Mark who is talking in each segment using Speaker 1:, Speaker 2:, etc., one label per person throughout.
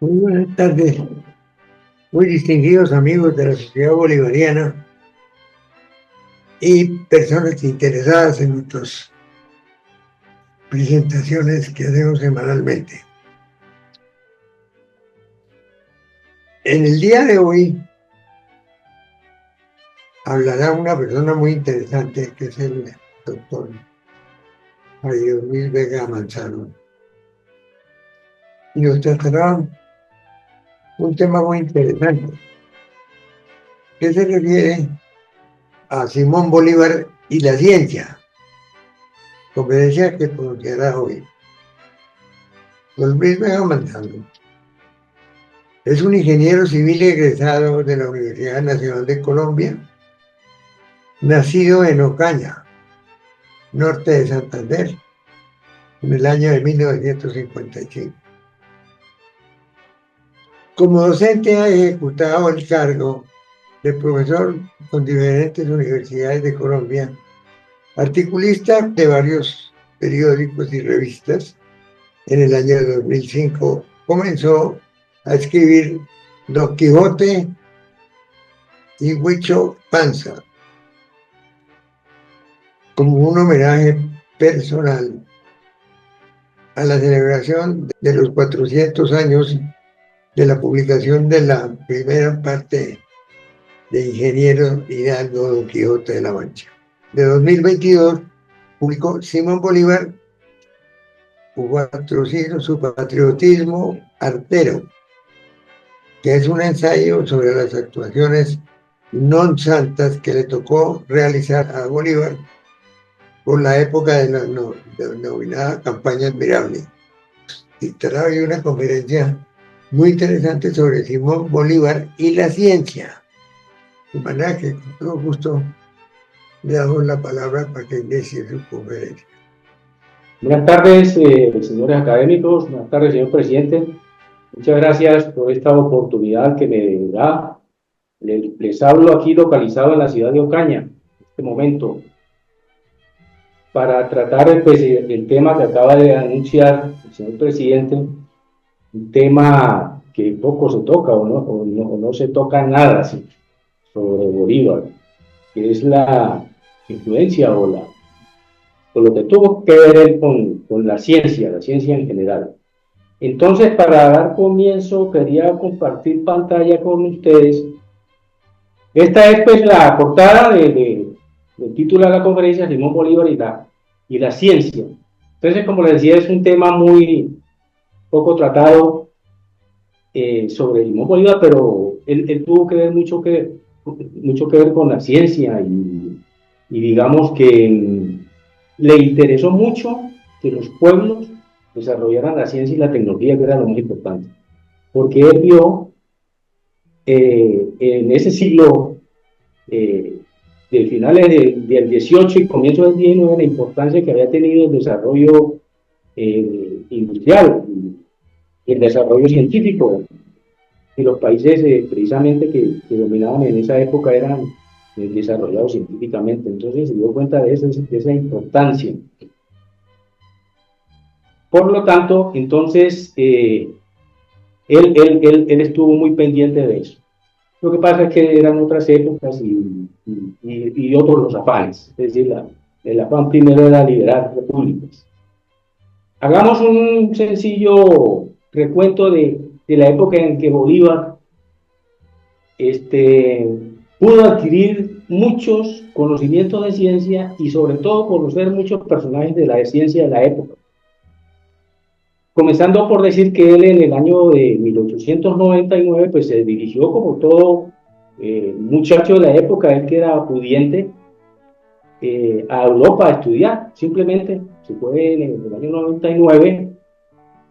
Speaker 1: Muy buenas tardes, muy distinguidos amigos de la Sociedad Bolivariana y personas interesadas en nuestras presentaciones que hacemos semanalmente. En el día de hoy hablará una persona muy interesante que es el doctor Javier Luis Vega Manzano y nos tratará un tema muy interesante que se refiere a Simón Bolívar y la ciencia, conferencia que pronunciará hoy. Don Luis Vega Manzano es un ingeniero civil egresado de la Universidad Nacional de Colombia, nacido en Ocaña, norte de Santander, en el año de 1955. Como docente ha ejecutado el cargo de profesor con diferentes universidades de Colombia, articulista de varios periódicos y revistas. En el año 2005 comenzó a escribir Don Quijote y Huicho Panza como un homenaje personal a la celebración de los 400 años de la publicación de la primera parte de Ingeniero Hidalgo Don Quijote de la Mancha. De 2022 publicó Simón Bolívar, su patriotismo artero, que es un ensayo sobre las actuaciones non santas que le tocó realizar a Bolívar por la época de la denominada campaña admirable. Y trae una conferencia muy interesante sobre Simón Bolívar y la ciencia. De manera que con todo gusto le damos la palabra para que inicie su conferencia.
Speaker 2: Buenas tardes, señores académicos, buenas tardes, señor presidente. Muchas gracias por esta oportunidad que me da. Les hablo aquí localizado en la ciudad de Ocaña, en este momento, para tratar el tema que acaba de anunciar el señor presidente, un tema que poco se toca o no se toca nada ¿sí? sobre Bolívar, que es la influencia o lo que tuvo que ver él con la ciencia en general. Entonces, para dar comienzo, quería compartir pantalla con ustedes. Esta es pues la portada del título de la conferencia, Simón Bolívar y la ciencia. Entonces, como les decía, es un tema muy poco tratado sobre Simón Bolívar, pero él tuvo que ver mucho que ver con la ciencia y digamos que le interesó mucho que los pueblos desarrollaran la ciencia y la tecnología, que era lo más importante, porque él vio en ese siglo de finales del 18 y comienzo del 19 la importancia que había tenido el desarrollo industrial y el desarrollo científico. Y los países precisamente que dominaban en esa época eran desarrollados científicamente. Entonces se dio cuenta de esa importancia. Por lo tanto, entonces, él estuvo muy pendiente de eso. Lo que pasa es que eran otras épocas y otros los afanes. Es decir, el afán primero era liberar repúblicas. Hagamos un sencillo recuento de la época en que Bolívar pudo adquirir muchos conocimientos de ciencia y sobre todo conocer muchos personajes de la ciencia de la época. Comenzando por decir que él en el año de 1899 pues se dirigió como todo muchacho de la época, él que era pudiente, a Europa a estudiar. Simplemente se fue en el año 99,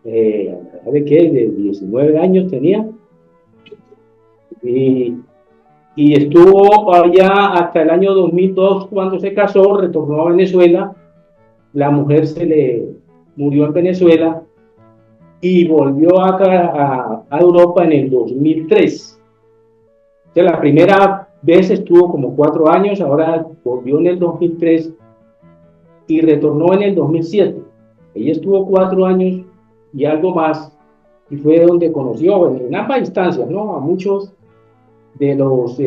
Speaker 2: ¿de qué? De 19 años tenía, y estuvo allá hasta el año 2002 cuando se casó, retornó a Venezuela, la mujer se le murió en Venezuela y volvió acá a Europa en el 2003. O sea, la primera vez estuvo como 4 años, ahora volvió en el 2003 y retornó en el 2007. Ella estuvo 4 años y algo más y fue donde conoció en ambas instancias, ¿no?, a muchos de los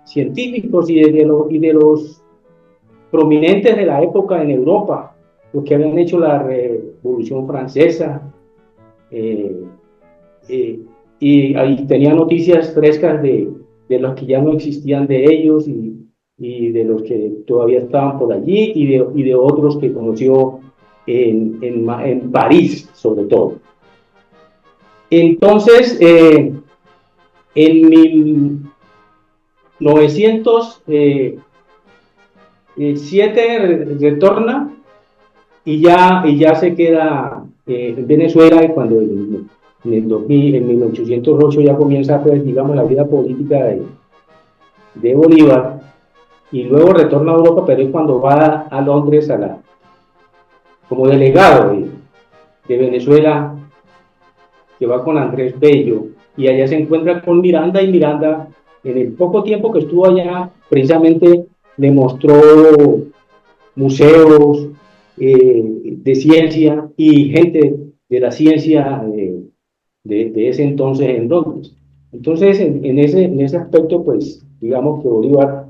Speaker 2: científicos y de los prominentes de la época en Europa, los que habían hecho la Revolución Francesa, eh, y ahí tenía noticias frescas de los que ya no existían de ellos y de los que todavía estaban por allí y de otros que conoció en París, sobre todo. Entonces, en 1907 retorna y ya se queda en Venezuela, y cuando en 1808 ya comienza, pues, digamos, la vida política de Bolívar, y luego retorna a Europa, pero es cuando va a Londres como delegado de Venezuela, que va con Andrés Bello, y allá se encuentra con Miranda, y Miranda, en el poco tiempo que estuvo allá, precisamente le mostró museos de ciencia y gente de la ciencia de ese entonces en Londres. Entonces, en ese aspecto, pues, digamos que Bolívar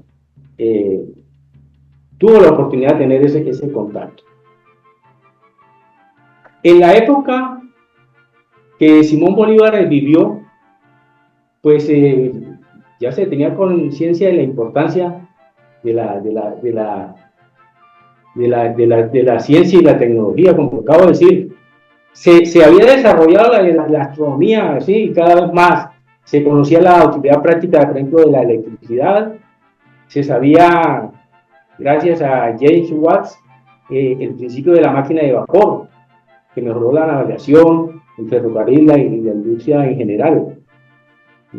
Speaker 2: tuvo la oportunidad de tener ese contacto. En la época que Simón Bolívar vivió, pues ya se tenía conciencia de la importancia de la ciencia y la tecnología, como acabo de decir. Se había desarrollado la astronomía, ¿sí?, cada vez más. Se conocía la utilidad práctica, por ejemplo, de la electricidad. Se sabía, gracias a James Watt, el principio de la máquina de vapor, que mejoró la navegación, el ferrocarril y la industria en general.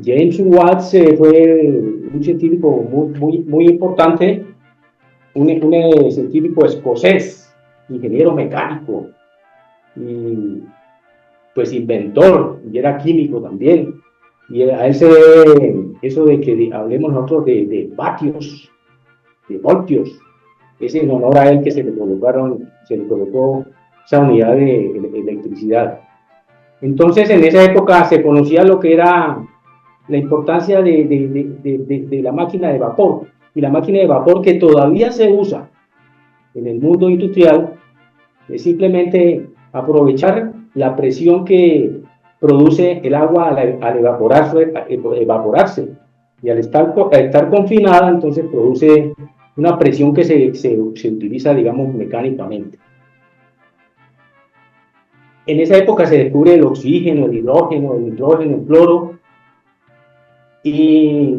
Speaker 2: James Watt fue un científico muy importante, un científico escocés, ingeniero mecánico, y pues inventor, y era químico también. Y a él se debe eso de que hablemos nosotros de vatios, de voltios. Es en honor a él que se le colocó esa unidad de electricidad. Entonces, en esa época se conocía lo que era la importancia de la máquina de vapor, y la máquina de vapor que todavía se usa en el mundo industrial es simplemente aprovechar la presión que produce el agua al evaporarse, y al estar confinada, entonces produce una presión que se utiliza, digamos, mecánicamente. En esa época se descubre el oxígeno, el hidrógeno, el nitrógeno, el cloro, y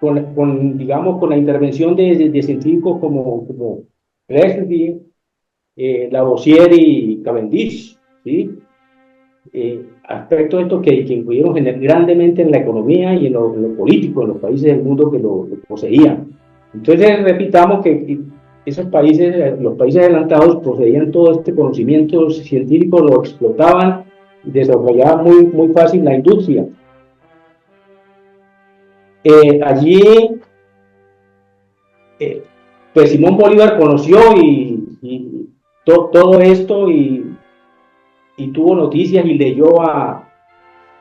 Speaker 2: digamos, con la intervención de científicos como Presley, Lavoisier y Cavendish, ¿sí?, aspectos estos que influyeron grandemente en la economía y en lo político en los países del mundo que lo poseían. Entonces, repitamos que esos países, los países adelantados, poseían todo este conocimiento científico, lo explotaban y desarrollaban muy fácil la industria. Allí, pues Simón Bolívar conoció todo esto, y tuvo noticias y leyó a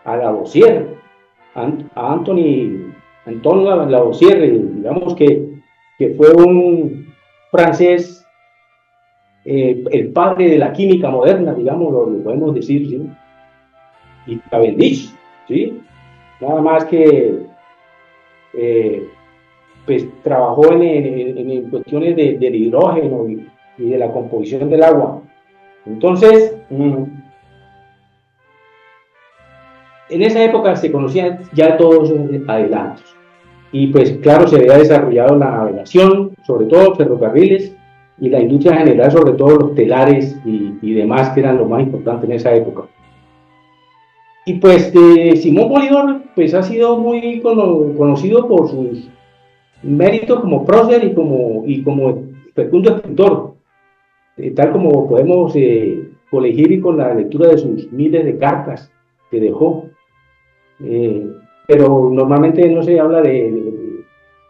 Speaker 2: Lavoisier, a Antoine Lavoisier, digamos que fue un francés, el padre de la química moderna, digamos, lo podemos decir, ¿sí?, y Cavendish, ¿sí?, nada más que pues trabajó en cuestiones del hidrógeno y de la composición del agua. Entonces, en esa época se conocían ya todos adelantos, y pues claro, se había desarrollado la navegación, sobre todo ferrocarriles, y la industria general, sobre todo los telares y demás, que eran lo más importante en esa época. Y pues Simón Bolívar pues ha sido muy conocido por sus méritos como prócer y como fecundo escritor, tal como podemos colegir con la lectura de sus miles de cartas que dejó. Pero normalmente no se habla de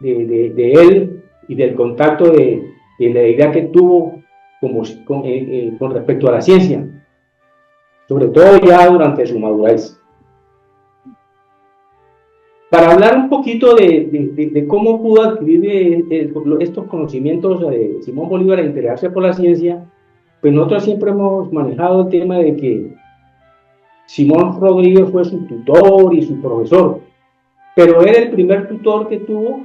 Speaker 2: él y del contacto de la idea que tuvo con respecto a la ciencia. sobre todo ya durante su madurez. Para hablar un poquito de cómo pudo adquirir estos conocimientos de Simón Bolívar e interesarse por la ciencia, pues nosotros siempre hemos manejado el tema de que Simón Rodríguez fue su tutor y su profesor, pero él el primer tutor que tuvo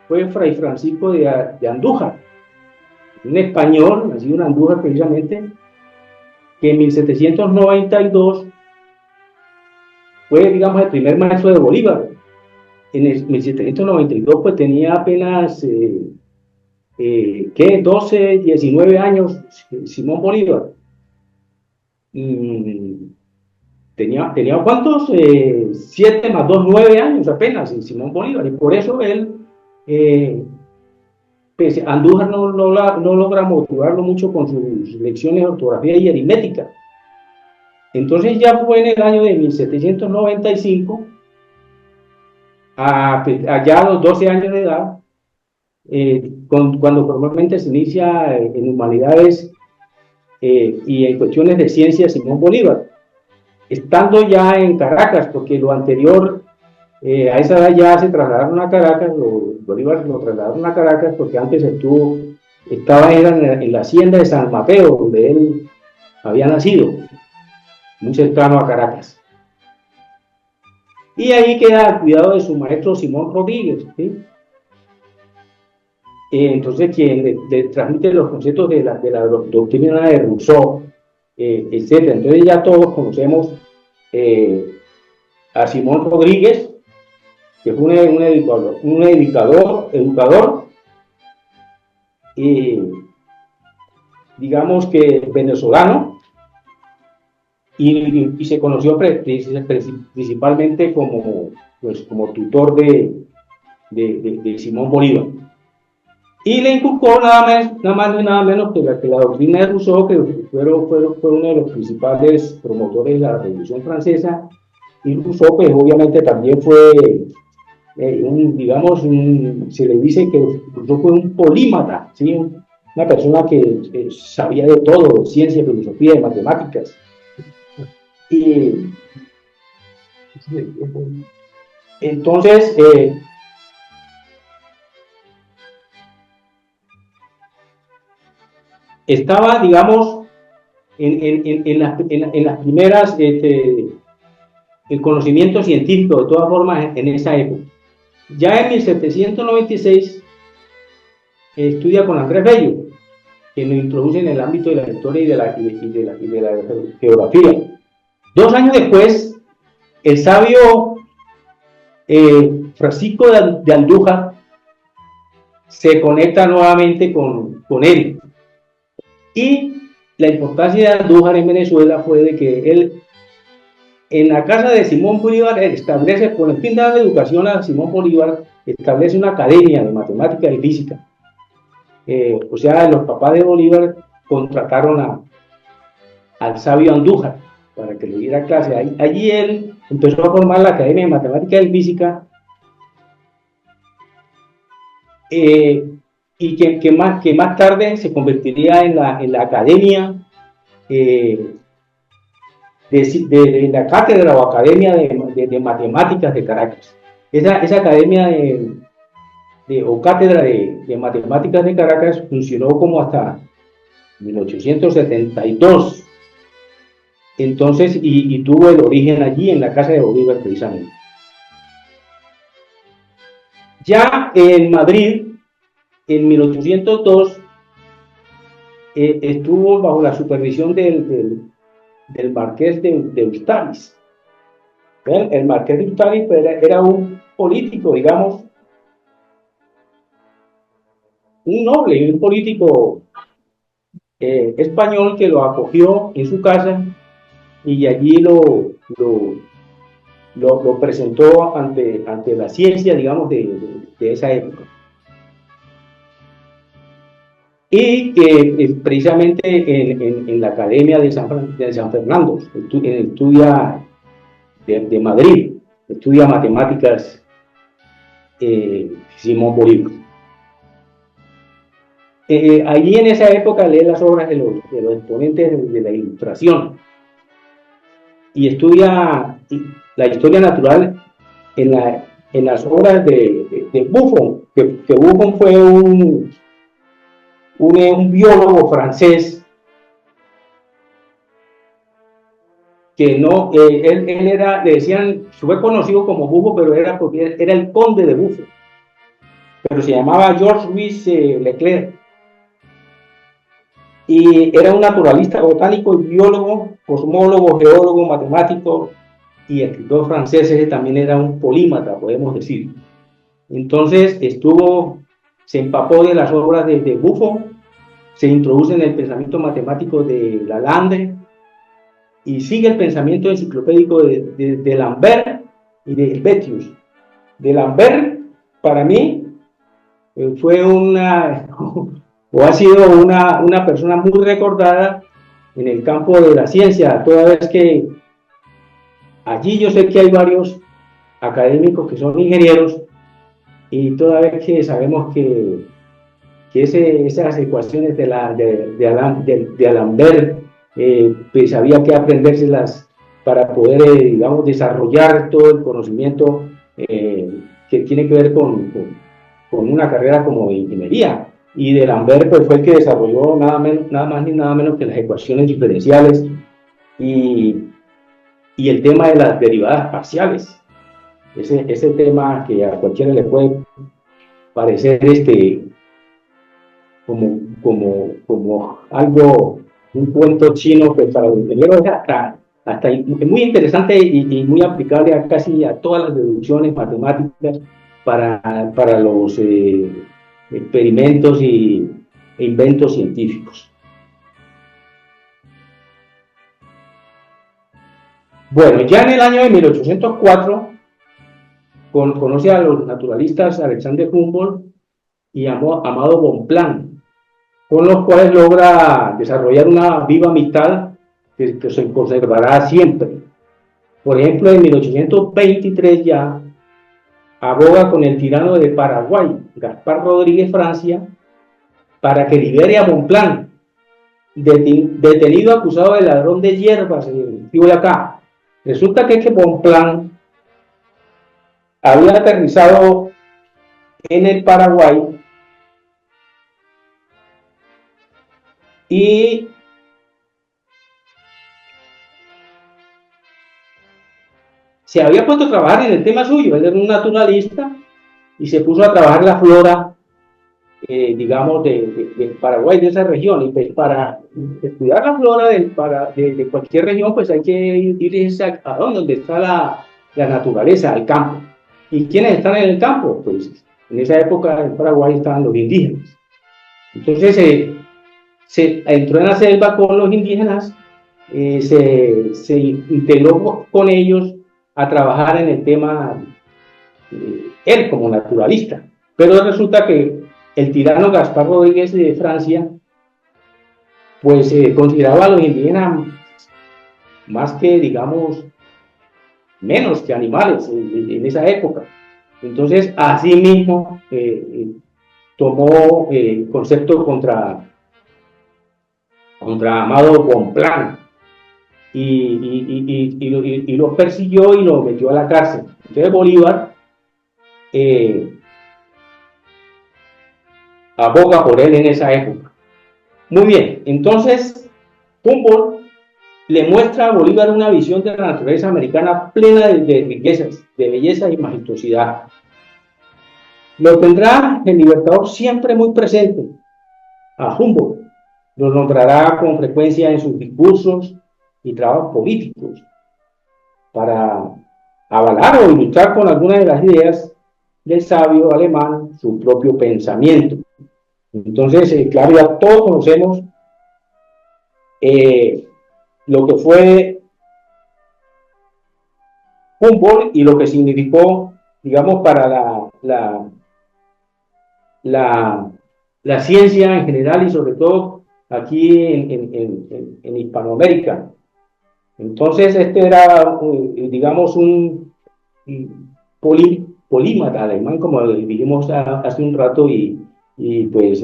Speaker 2: fue Fray Francisco de Andújar, un español, nacido en Andújar precisamente, que en 1792 fue, digamos, el primer maestro de Bolívar. En el 1792 pues tenía apenas, ¿qué? 12, 19 años Simón Bolívar. Tenía ¿cuántos? 7 más 2, 9 años apenas Simón Bolívar, y por eso él, pues Andújar no logra motivarlo mucho con sus lecciones de ortografía y aritmética. Entonces ya fue en el año de 1795, allá a los 12 años de edad, cuando formalmente se inicia en humanidades y en cuestiones de ciencia Simón Bolívar, estando ya en Caracas, porque lo anterior, a esa edad ya se trasladaron a Caracas, Bolívar lo trasladaron a Caracas porque antes estaba en la hacienda de San Mateo, donde él había nacido, muy cercano a Caracas. Y ahí queda al cuidado de su maestro Simón Rodríguez, ¿sí? Entonces, quien le transmite los conceptos de la doctrina de Rousseau, etc. Entonces ya todos conocemos a Simón Rodríguez, que fue un educador, digamos que venezolano, y se conoció principalmente como tutor de Simón Bolívar. Y le inculcó nada más y nada menos que la doctrina de Rousseau, que fue uno de los principales promotores de la Revolución Francesa. Y Rousseau, pues obviamente también fue, se le dice que Rousseau fue un polímata, ¿sí? Una persona que sabía de todo, de ciencia, filosofía, de matemáticas. Y entonces, estaba, digamos, en las primeras, el conocimiento científico, de todas formas, en esa época. Ya en 1796 estudia con Andrés Bello, que nos introduce en el ámbito de la historia y de la geografía. 2 años después, el sabio Francisco de Andújar se conecta nuevamente con él. Y la importancia de Andújar en Venezuela fue de que él, en la casa de Simón Bolívar, establece, con el fin de dar educación a Simón Bolívar, establece una academia de matemática y física. O sea, los papás de Bolívar contrataron al sabio Andújar para que le diera clase. Allí él empezó a formar la Academia de Matemática y Física, y que más tarde se convertiría en la Academia de la Cátedra o Academia de Matemáticas de Caracas. Esa Academia o Cátedra de Matemáticas de Caracas funcionó como hasta 1872. Entonces, y tuvo el origen allí en la casa de Bolívar precisamente. Ya en Madrid, en 1802, estuvo bajo la supervisión del marqués de Ustaris. El marqués de Ustaris era un político, digamos, un noble y un político español, que lo acogió en su casa y allí lo presentó ante la ciencia, digamos, de esa época. Y precisamente en la Academia de San Fernando, estudia de Madrid, estudia matemáticas Simón Bolívar. Allí en esa época lee las obras de los exponentes de la Ilustración. y estudia la historia natural en las obras de Buffon, que Buffon fue un biólogo francés que no, él era, le decían, fue conocido como Buffon, pero era porque era el conde de Buffon, pero se llamaba Georges Louis Leclerc, y era un naturalista botánico y biólogo, cosmólogo, geólogo, matemático y escritor francés. Ese también era un polímata, podemos decir. Entonces se empapó de las obras de Buffon, se introduce en el pensamiento matemático de Lalande y sigue el pensamiento enciclopédico de Lambert y de Helvetius. De Lambert, para mí, fue o ha sido una persona muy recordada en el campo de la ciencia, toda vez que allí yo sé que hay varios académicos que son ingenieros y toda vez que sabemos que esas ecuaciones de Alembert, pues había que aprendérselas para poder, digamos, desarrollar todo el conocimiento que tiene que ver con una carrera como de ingeniería. Y de Lambert pues, fue el que desarrolló nada más ni nada menos que las ecuaciones diferenciales y, y el tema de las derivadas parciales. Ese tema que a cualquiera le puede parecer como algo, un cuento chino, pues para los ingenieros es hasta muy interesante y muy aplicable a casi a todas las deducciones matemáticas para los experimentos e inventos científicos. Bueno, ya en el año de 1804 conoce a los naturalistas Alexander Humboldt y Amado Bonpland, con los cuales logra desarrollar una viva amistad que se conservará siempre. Por ejemplo, en 1823 ya aboga con el tirano de Paraguay, Gaspar Rodríguez Francia, para que libere a Bonpland, detenido acusado de ladrón de hierbas en Boyacá. Resulta que Bonpland había aterrizado en el Paraguay y se había puesto a trabajar en el tema suyo. Él era un naturalista y se puso a trabajar la flora, digamos, del Paraguay, de esa región. Y pues para estudiar la flora de cualquier región, pues hay que ir a donde está la naturaleza, al campo. ¿Y quiénes están en el campo? Pues en esa época en Paraguay estaban los indígenas. Entonces se entró en la selva con los indígenas, se integró con ellos a trabajar en el tema, él como naturalista. Pero resulta que el tirano Gaspar Rodríguez de Francia, pues consideraba a los indígenas más que, digamos, menos que animales en esa época. Entonces, así mismo tomó concepto contra Amado Bonpland y lo persiguió y lo metió a la cárcel. Entonces Bolívar aboga por él en esa época. Muy bien, entonces Humboldt le muestra a Bolívar una visión de la naturaleza americana plena de riquezas, de belleza y majestuosidad. Lo tendrá el Libertador siempre muy presente a Humboldt. Lo nombrará con frecuencia en sus discursos y trabajos políticos para avalar o ilustrar con algunas de las ideas del sabio alemán su propio pensamiento. Entonces, claro, ya todos conocemos lo que fue Humboldt y lo que significó, digamos, para la ciencia en general y sobre todo aquí en Hispanoamérica. Entonces, este era, digamos, un polímata alemán, como dijimos hace un rato, y pues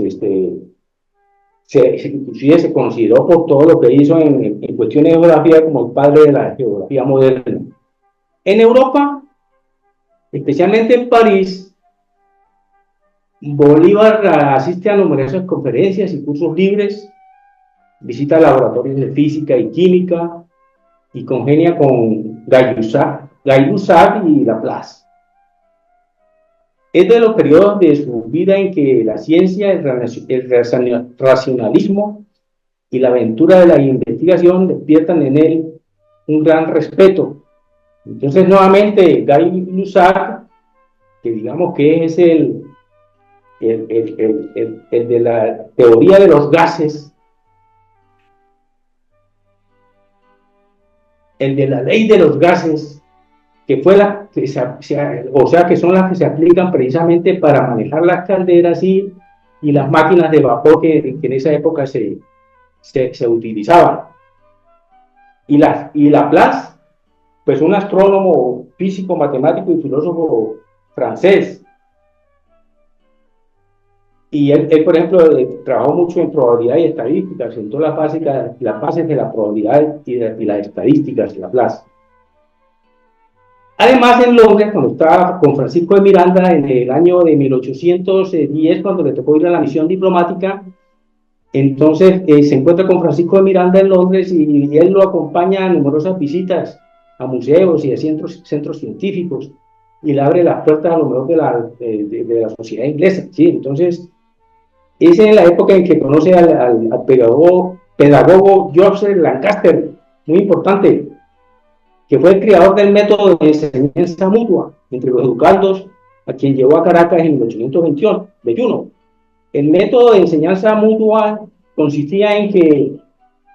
Speaker 2: inclusive se consideró por todo lo que hizo en cuestiones de geografía como el padre de la geografía moderna. En Europa, especialmente en París, Bolívar asiste a numerosas conferencias y cursos libres, visita laboratorios de física y química y congenia con Gay-Lussac y Laplace. Es de los periodos de su vida en que la ciencia, el racionalismo y la aventura de la investigación despiertan en él un gran respeto. Entonces, nuevamente, Gay-Lussac, que digamos que es el de la teoría de los gases, el de la ley de los gases, que fue que son las que se aplican precisamente para manejar las calderas y las máquinas de vapor que en esa época se utilizaban. Y Laplace, pues un astrónomo, físico, matemático y filósofo francés. Y él, por ejemplo, trabajó mucho en probabilidad y estadística, sentó las bases de la probabilidad y las estadísticas de Laplace. Además, en Londres, cuando estaba con Francisco de Miranda en el año de 1810, cuando le tocó ir a la misión diplomática, entonces se encuentra con Francisco de Miranda en Londres y él lo acompaña a numerosas visitas a museos y a centros científicos y le abre las puertas a lo mejor de la sociedad inglesa. ¿Sí? Entonces, es en la época en que conoce al pedagogo Joseph Lancaster, muy importante, que fue el creador del método de enseñanza mutua entre los educandos, a quien llevó a Caracas en 1821. El método de enseñanza mutua consistía en que,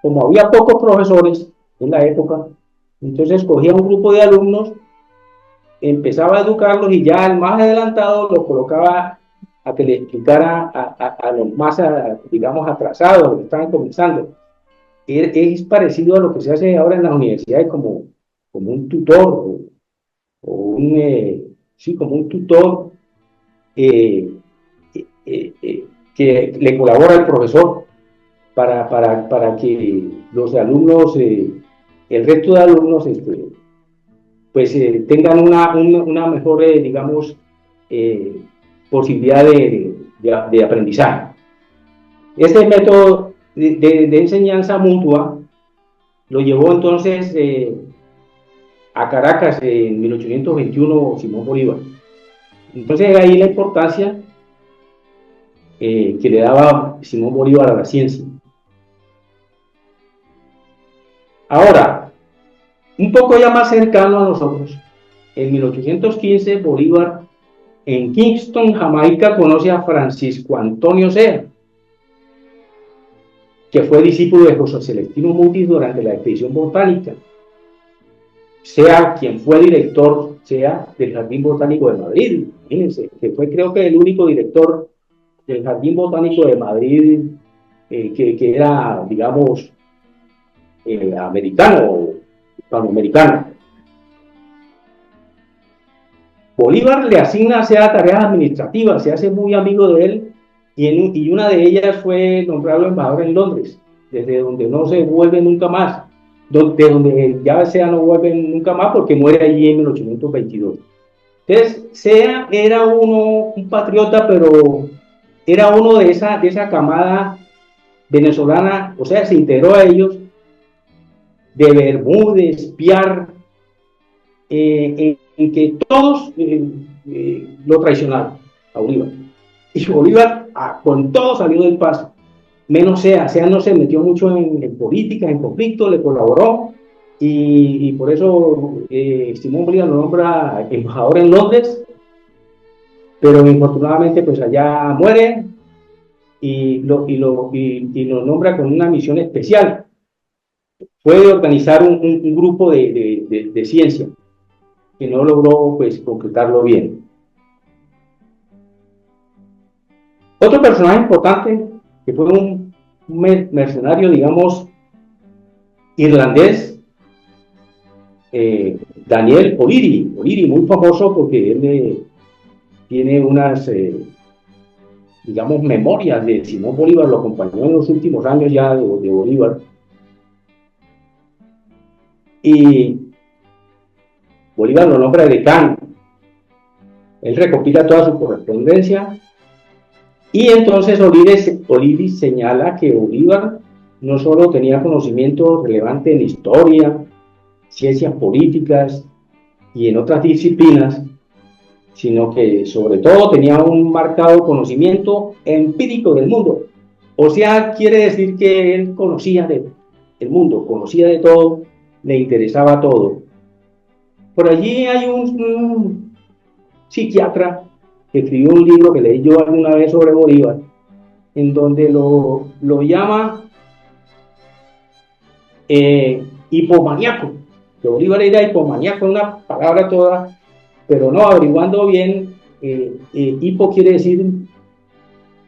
Speaker 2: como había pocos profesores en la época, entonces cogía un grupo de alumnos, empezaba a educarlos y ya el más adelantado lo colocaba a que le explicara a los más, digamos, atrasados, los que estaban comenzando. Es parecido a lo que se hace ahora en las universidades como un tutor, como un tutor que le colabora al profesor para que los alumnos, el resto de alumnos, pues tengan una mejor, digamos, posibilidad de aprendizaje. Este método de enseñanza mutua lo llevó entonces a Caracas en 1821 Simón Bolívar. Entonces ahí la importancia que le daba Simón Bolívar a la ciencia. Ahora, un poco ya más cercano a nosotros, en 1815 Bolívar en Kingston, Jamaica, conoce a Francisco Antonio Sea, que fue discípulo de José Celestino Mutis durante la expedición botánica. Sea quien fue director, del Jardín Botánico de Madrid, imagínense, que fue creo que el único director del Jardín Botánico de Madrid que era, digamos, americano o hispanoamericano. Bolívar le asigna a Sea tareas administrativas, se hace muy amigo de él y una de ellas fue nombrarlo embajador en Londres, desde donde no se vuelve nunca más. De donde ya Sea no vuelve nunca más porque muere allí en 1822. Entonces, Sea era un patriota, pero era uno de esa camada venezolana, o sea, se integró a ellos de Bermúdez, Piar, en que todos lo traicionaron a Bolívar. Y Bolívar con todo salió del paso. Menos Sea no se metió mucho en política, en conflicto, le colaboró y por eso Simón Bolívar lo nombra embajador en Londres, pero infortunadamente pues allá muere y lo nombra con una misión especial. Puede organizar un grupo de ciencia que no logró pues concretarlo bien. Otro personaje importante que fue un mercenario, digamos, irlandés, Daniel O'Leary, muy famoso porque él tiene digamos, memorias de Simón Bolívar, lo acompañó en los últimos años ya de Bolívar. Y Bolívar lo nombra decano. Él recopila toda su correspondencia y entonces Olivis señala que Bolívar no solo tenía conocimiento relevante en historia, ciencias políticas y en otras disciplinas, sino que sobre todo tenía un marcado conocimiento empírico del mundo. O sea, quiere decir que él conocía del mundo, conocía de todo, le interesaba todo. Por allí hay un psiquiatra que escribió un libro que leí yo alguna vez sobre Bolívar, en donde lo llama hipomaníaco, que Bolívar era hipomaníaco, una palabra toda, pero no, averiguando bien, hipo quiere decir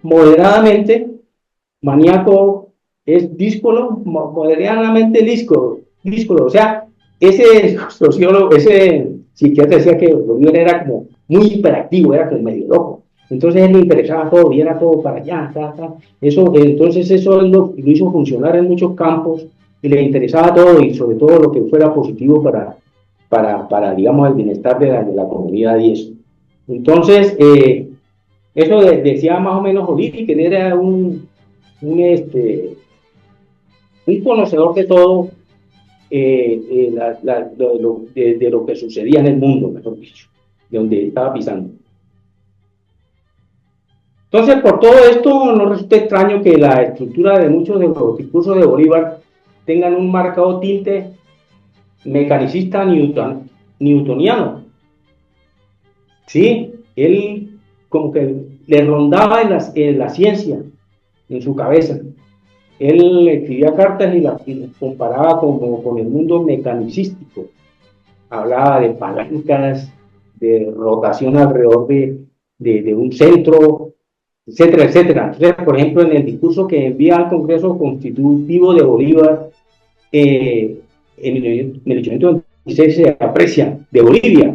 Speaker 2: moderadamente, maníaco es díscolo, moderadamente díscolo, o sea, ese sociólogo, ese psiquiatra decía que Bolívar era como muy hiperactivo, era como medio loco. Entonces a él le interesaba todo, y era todo para allá, Eso, entonces eso lo hizo funcionar en muchos campos y le interesaba todo y sobre todo lo que fuera positivo para digamos, el bienestar de la comunidad y eso. Entonces, eso decía más o menos Olivi, que él era un conocedor de todo, de lo que sucedía en el mundo, mejor dicho, de donde estaba pisando. Entonces, por todo esto, no resulta extraño que la estructura de muchos de los discursos de Bolívar tengan un marcado tinte mecanicista newtoniano. Sí, él como que le rondaba en la ciencia, en su cabeza. Él escribía cartas y las comparaba con el mundo mecanicístico. Hablaba de palancas, de rotación alrededor de un centro, etcétera, etcétera. Entonces, por ejemplo, en el discurso que envía al Congreso Constitutivo de Bolívar, en el 1826 se aprecia de Bolivia.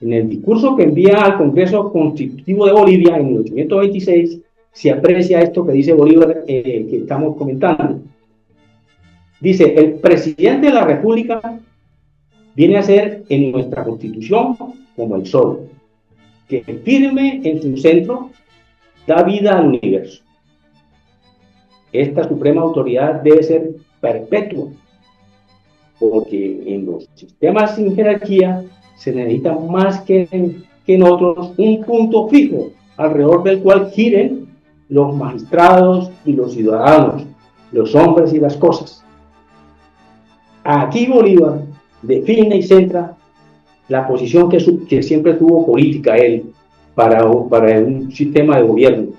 Speaker 2: En el discurso que envía al Congreso Constitutivo de Bolivia en 1826 se aprecia esto que dice Bolívar, que estamos comentando. Dice, el presidente de la República viene a ser en nuestra Constitución como el sol, que firme en su centro da vida al universo. Esta suprema autoridad debe ser perpetua, porque en los sistemas sin jerarquía se necesita más que en otros un punto fijo alrededor del cual giren los magistrados y los ciudadanos, los hombres y las cosas. Aquí Bolívar define y centra la posición que siempre tuvo política él para un sistema de gobierno,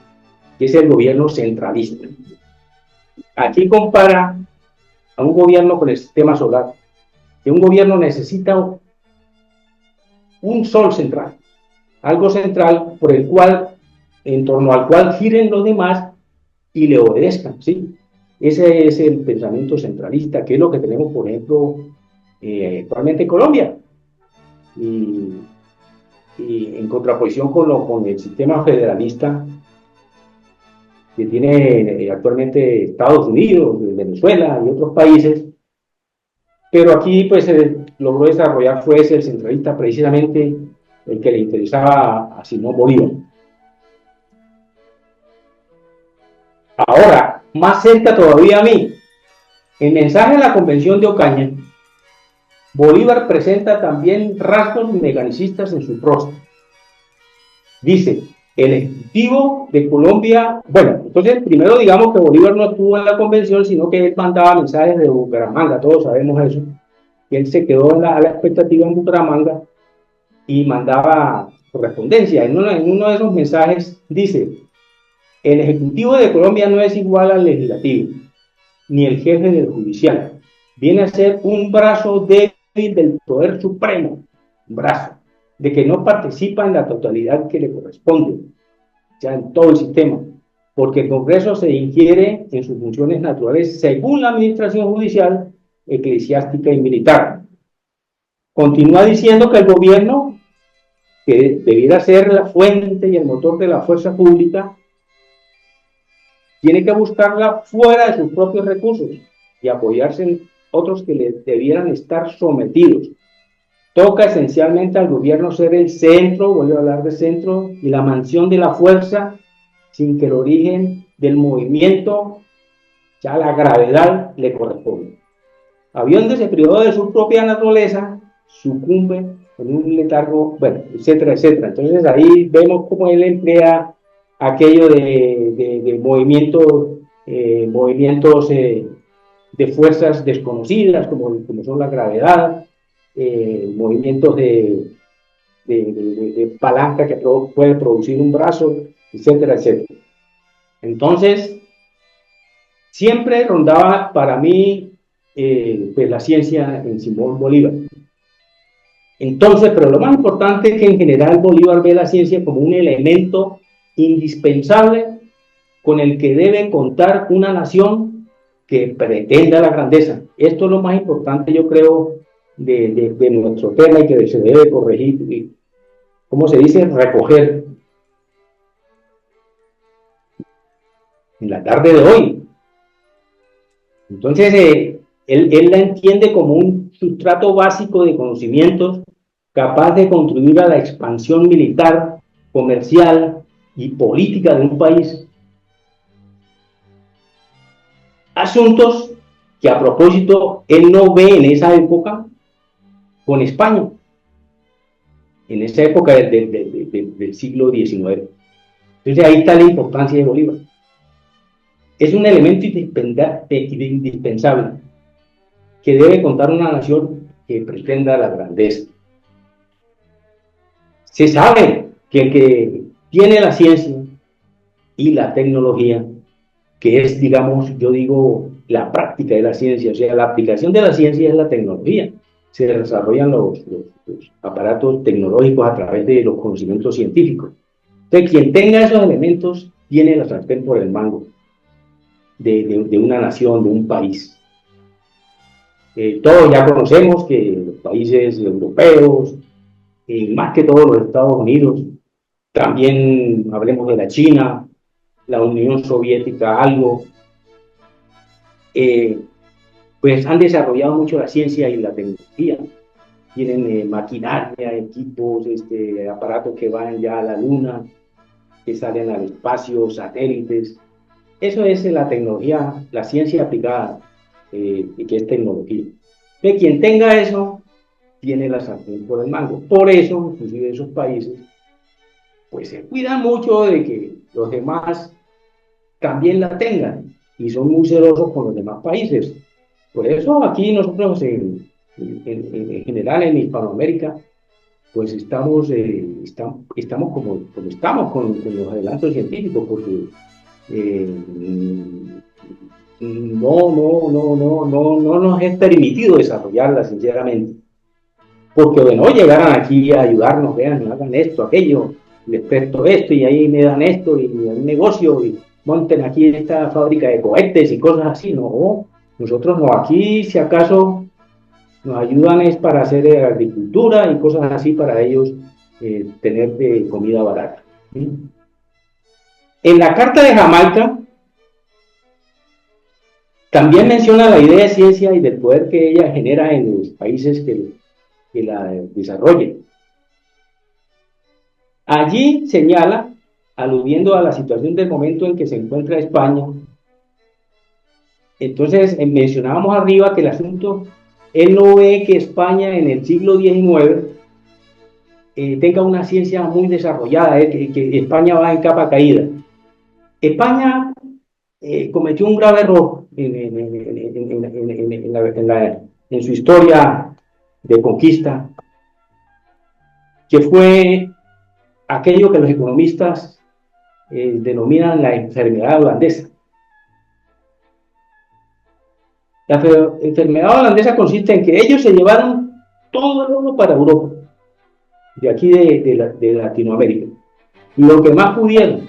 Speaker 2: que es el gobierno centralista. Aquí compara a un gobierno con el sistema solar, que un gobierno necesita un sol central, algo central por el cual, en torno al cual giren los demás y le obedezcan, ¿sí? Ese es el pensamiento centralista, que es lo que tenemos, por ejemplo, actualmente en Colombia, y en contraposición con el sistema federalista que tiene actualmente Estados Unidos, Venezuela y otros países, pero aquí pues logró desarrollar fue el centralista, precisamente el que le interesaba a Simón Bolívar. Ahora, más cerca todavía a mí, el mensaje de la Convención de Ocaña, Bolívar presenta también rasgos mecanicistas en su prosa. Dice, el Ejecutivo de Colombia, bueno, entonces primero digamos que Bolívar no estuvo en la convención, sino que él mandaba mensajes de Bucaramanga, todos sabemos eso, que él se quedó a la expectativa en Bucaramanga y mandaba correspondencia. En uno de esos mensajes dice, el Ejecutivo de Colombia no es igual al Legislativo, ni el jefe del Judicial, viene a ser un brazo débil del Poder Supremo, un brazo, de que no participa en la totalidad que le corresponde, o sea, en todo el sistema, porque el Congreso se ingiere en sus funciones naturales según la administración judicial, eclesiástica y militar. Continúa diciendo que el gobierno, que debiera ser la fuente y el motor de la fuerza pública, tiene que buscarla fuera de sus propios recursos y apoyarse en otros que le debieran estar sometidos. Toca esencialmente al gobierno ser el centro, vuelvo a hablar de centro, y la mansión de la fuerza, sin que el origen del movimiento, ya la gravedad, le corresponda. Habiéndose privado de su propia naturaleza, sucumbe en un letargo, bueno, etcétera, etcétera. Entonces ahí vemos cómo él emplea aquello de movimientos de fuerzas desconocidas, como son la gravedad, movimientos de palanca que puede producir un brazo, etcétera, etcétera. Entonces, siempre rondaba para mí pues la ciencia en Simón Bolívar. Entonces, pero lo más importante es que en general Bolívar ve la ciencia como un elemento indispensable con el que debe contar una nación que pretenda la grandeza. Esto es lo más importante, yo creo, de nuestro tema y que se debe corregir, y, ¿cómo se dice? Recoger en la tarde de hoy. Entonces, él la entiende como un sustrato básico de conocimientos capaz de contribuir a la expansión militar, comercial y política de un país. Asuntos que, a propósito, él no ve en esa época con España, en esa época del siglo XIX. Entonces ahí está la importancia de Bolívar. Es un elemento indispensable que debe contar una nación que pretenda la grandeza. Se sabe que el que tiene la ciencia y la tecnología, que es, digamos, yo digo, la práctica de la ciencia, o sea, la aplicación de la ciencia es la tecnología. Se desarrollan los aparatos tecnológicos a través de los conocimientos científicos. Entonces, quien tenga esos elementos tiene la sartén por el mango de una nación, de un país. Todos ya conocemos que los países europeos, más que todos los Estados Unidos, también hablemos de la China, la Unión Soviética, algo, pues han desarrollado mucho la ciencia y la tecnología. Tienen maquinaria, equipos, aparatos que van ya a la luna, que salen al espacio, satélites. Eso es la tecnología, la ciencia aplicada, y que es tecnología. Que quien tenga eso, tiene la sartén por el mango. Por eso, inclusive esos países, pues se cuidan mucho de que los demás también la tengan, y son muy celosos con los demás países. Por eso aquí nosotros, en general en Hispanoamérica, pues estamos como estamos con los adelantos científicos, porque no nos es permitido desarrollarla, sinceramente. Porque, bueno, llegaran aquí a ayudarnos, vean, hagan esto, aquello, les presto esto y ahí me dan esto y un negocio y monten aquí esta fábrica de cohetes y cosas así. No, nosotros no, aquí si acaso nos ayudan es para hacer agricultura y cosas así para ellos tener comida barata. ¿Sí? En la Carta de Jamaica también menciona la idea de ciencia y del poder que ella genera en los países que la desarrollen. Allí señala, aludiendo a la situación del momento en que se encuentra España, entonces mencionábamos arriba que el asunto, él no ve que España en el siglo XIX tenga una ciencia muy desarrollada, que España va en capa caída. España cometió un grave error en su historia de conquista, que fue aquello que los economistas denominan la enfermedad holandesa. La enfermedad holandesa consiste en que ellos se llevaron todo el oro para Europa, de aquí de Latinoamérica, lo que más pudieron,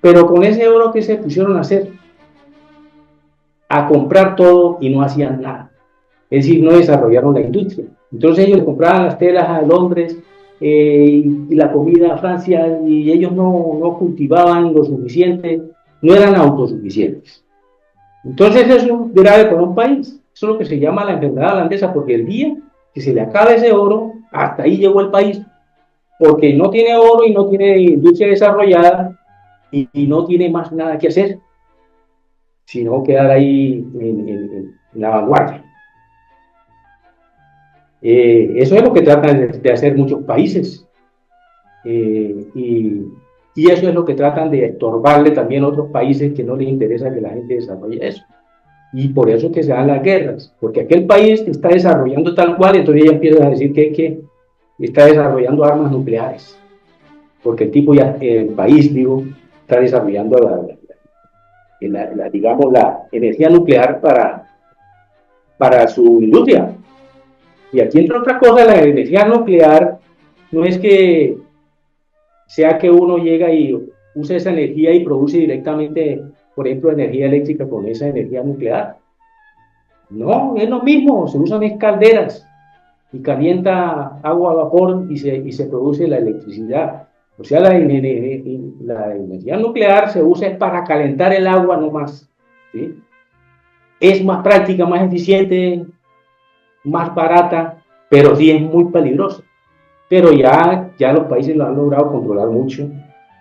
Speaker 2: pero con ese oro que se pusieron a hacer, a comprar todo y no hacían nada, es decir, no desarrollaron la industria. Entonces ellos compraban las telas a Londres y la comida a Francia, y ellos no cultivaban lo suficiente no eran autosuficientes. Entonces eso es grave para un país. Eso es lo que se llama la enfermedad holandesa, porque el día que se le acabe ese oro, hasta ahí llegó el país, porque no tiene oro y no tiene industria desarrollada y no tiene más nada que hacer, sino quedar ahí en la vanguardia. Eso es lo que tratan de hacer muchos países, y eso es lo que tratan de estorbarle también a otros países que no les interesa que la gente desarrolle eso. Y por eso es que se dan las guerras, porque aquel país está desarrollando tal cual, entonces ya empiezan a decir que está desarrollando armas nucleares, porque el tipo ya, el país, digo, está desarrollando digamos, la energía nuclear para su industria. Y aquí, entre otras cosas, la energía nuclear no es que sea que uno llega y usa esa energía y produce directamente, por ejemplo, energía eléctrica con esa energía nuclear. No, es lo mismo, se usan calderas y calienta agua a vapor y se produce la electricidad. O sea, la energía nuclear se usa para calentar el agua no más, ¿sí? Es más práctica, más eficiente, más barata, pero sí es muy peligrosa. Pero ya los países lo han logrado controlar mucho,